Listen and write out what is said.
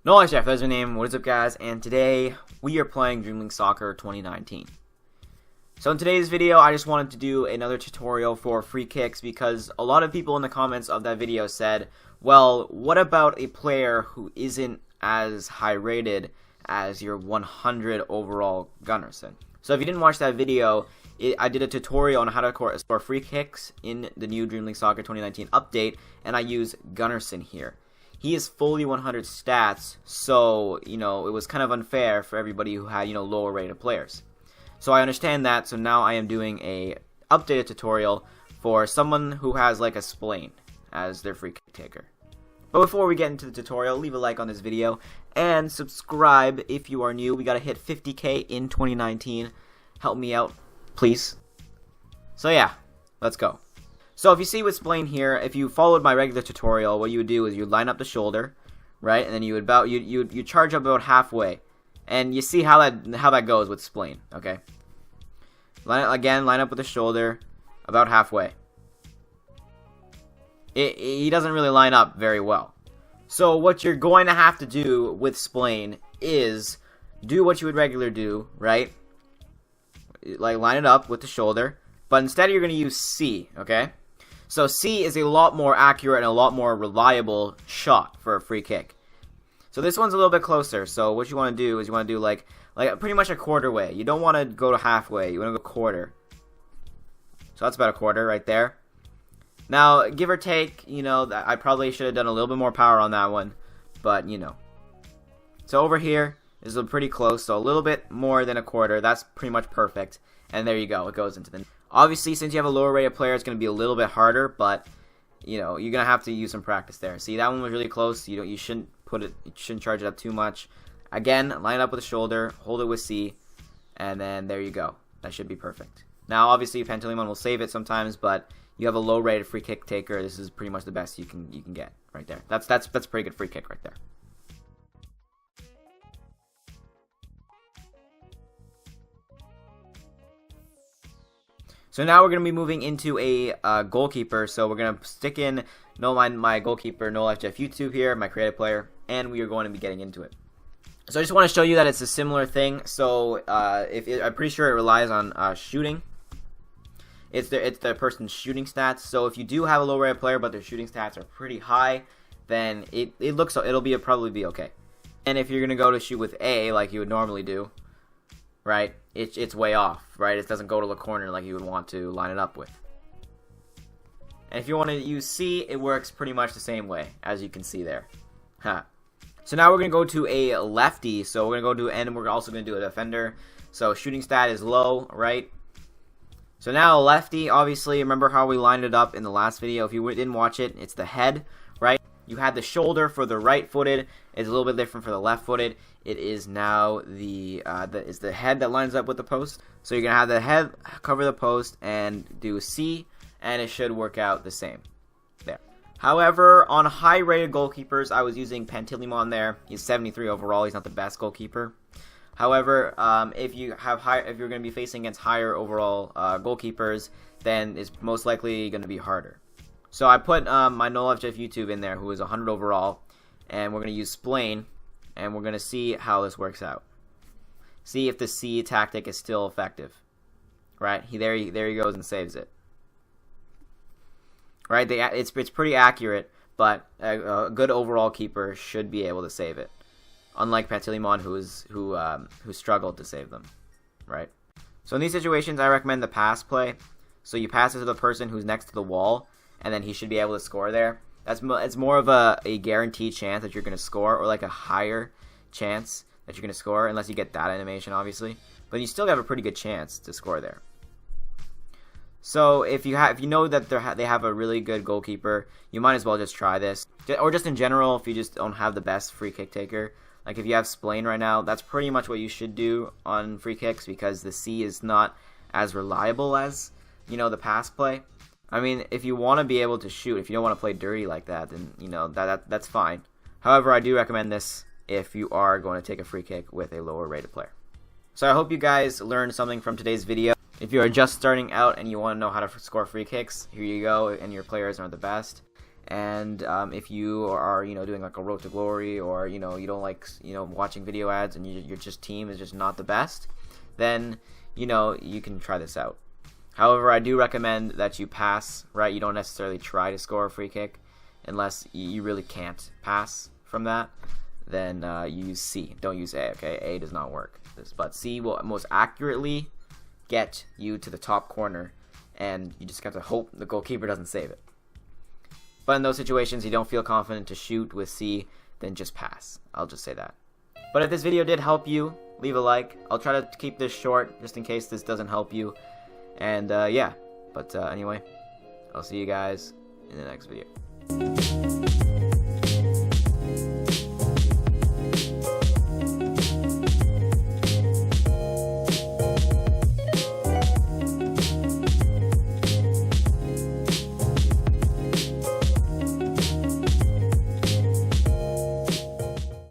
NoLifeJeff, that's my name. What is up, guys? And today we are playing Dream League Soccer 2019. So in today's video, I just wanted to do another tutorial for free kicks because a lot of people in the comments of that video said, well, what about a player who isn't as high rated as your 100 overall Gunnarsson? So if you didn't watch that video, I did a tutorial on how to score free kicks in the new Dream League Soccer 2019 update, and I use Gunnarsson here. He is fully 100 stats, so, it was kind of unfair for everybody who had, lower rated players. So I understand that, so now I am doing a updated tutorial for someone who has like a Splain as their free kick taker. But before we get into the tutorial, leave a like on this video and subscribe if you are new. We gotta hit 50k in 2019. Help me out, please. So yeah, let's go. So if you see with Splain here, if you followed my regular tutorial, what you would do is you would line up the shoulder, right, and then you would charge up about halfway, and you see how that goes with Splain. Okay, line up with the shoulder about halfway. He doesn't really line up very well. So what you're going to have to do with Splain is do what you would regularly do, right? Like line it up with the shoulder, but instead you're going to use C. Okay. So C is a lot more accurate and a lot more reliable shot for a free kick. So this one's a little bit closer. So what you want to do is you want to do like pretty much a quarter way. You don't want to go to halfway. You want to go quarter. So that's about a quarter right there. Now, give or take, I probably should have done a little bit more power on that one, but So over here is pretty close. So a little bit more than a quarter. That's pretty much perfect. And there you go. It goes into the. Obviously, since you have a lower rated player, it's going to be a little bit harder, but you're going to have to use some practice there. See, that one was really close. You shouldn't charge it up too much. Again, line it up with the shoulder, hold it with C, and then there you go. That should be perfect. Now, obviously, Pantelimon will save it sometimes, but you have a low rated free kick taker. This is pretty much the best you can get right there. That's a pretty good free kick right there. So now we're going to be moving into a goalkeeper. So we're going to stick in my goalkeeper, NoLifeJeff YouTube here, my creative player, and we are going to be getting into it. So I just want to show you that it's a similar thing. So I'm pretty sure it relies on shooting. It's the person's shooting stats. So if you do have a low rated player, but their shooting stats are pretty high, then it'll probably be okay. And if you're going to go to shoot with A like you would normally do, right, it's way off, right? It doesn't go to the corner like you would want to line it up with. And if you want to use C, it works pretty much the same way, as you can see there. So now we're going to go to a lefty, so we're going to go to, and we're also going to do a defender. So shooting stat is low, right? So now lefty, obviously, remember how we lined it up in the last video? If you didn't watch it, it's the head, right? You had the shoulder for the right-footed. It's a little bit different for the left-footed. It is now the head that lines up with the post. So you're gonna have the head cover the post and do C, and it should work out the same there. However, on high-rated goalkeepers, I was using Pantelimon there. He's 73 overall. He's not the best goalkeeper. However, if you're going to be facing against higher overall goalkeepers, then it's most likely going to be harder. So I put my NoLifeJeff YouTube in there, who is 100 overall, and we're going to use Splain, and we're going to see how this works out. See if the C tactic is still effective. Right? There he goes and saves it. Right? It's pretty accurate, but a good overall keeper should be able to save it. Unlike Pantelimon, who struggled to save them, right? So in these situations, I recommend the pass play. So you pass it to the person who's next to the wall, and then he should be able to score there. It's more of a guaranteed chance that you're going to score, or like a higher chance that you're going to score, unless you get that animation, obviously. But you still have a pretty good chance to score there. So if you know that they have a really good goalkeeper, you might as well just try this, or just in general, if you just don't have the best free kick taker. Like if you have Splain right now, that's pretty much what you should do on free kicks, because the C is not as reliable as, the pass play. I mean, if you want to be able to shoot, if you don't want to play dirty like that, then, that's fine. However, I do recommend this if you are going to take a free kick with a lower rated player. So I hope you guys learned something from today's video. If you are just starting out and you want to know how to score free kicks, here you go, and your players aren't the best. And if you are, doing like a road to glory, or you don't like, watching video ads, and your team is just not the best, then you can try this out. However, I do recommend that you pass, right? You don't necessarily try to score a free kick unless you really can't pass from that. Then you use C. Don't use A, okay? A does not work. But C will most accurately get you to the top corner, and you just have to hope the goalkeeper doesn't save it. But in those situations, you don't feel confident to shoot with C, then just pass. I'll just say that. But if this video did help you, leave a like. I'll try to keep this short just in case this doesn't help you. And yeah, but anyway, I'll see you guys in the next video.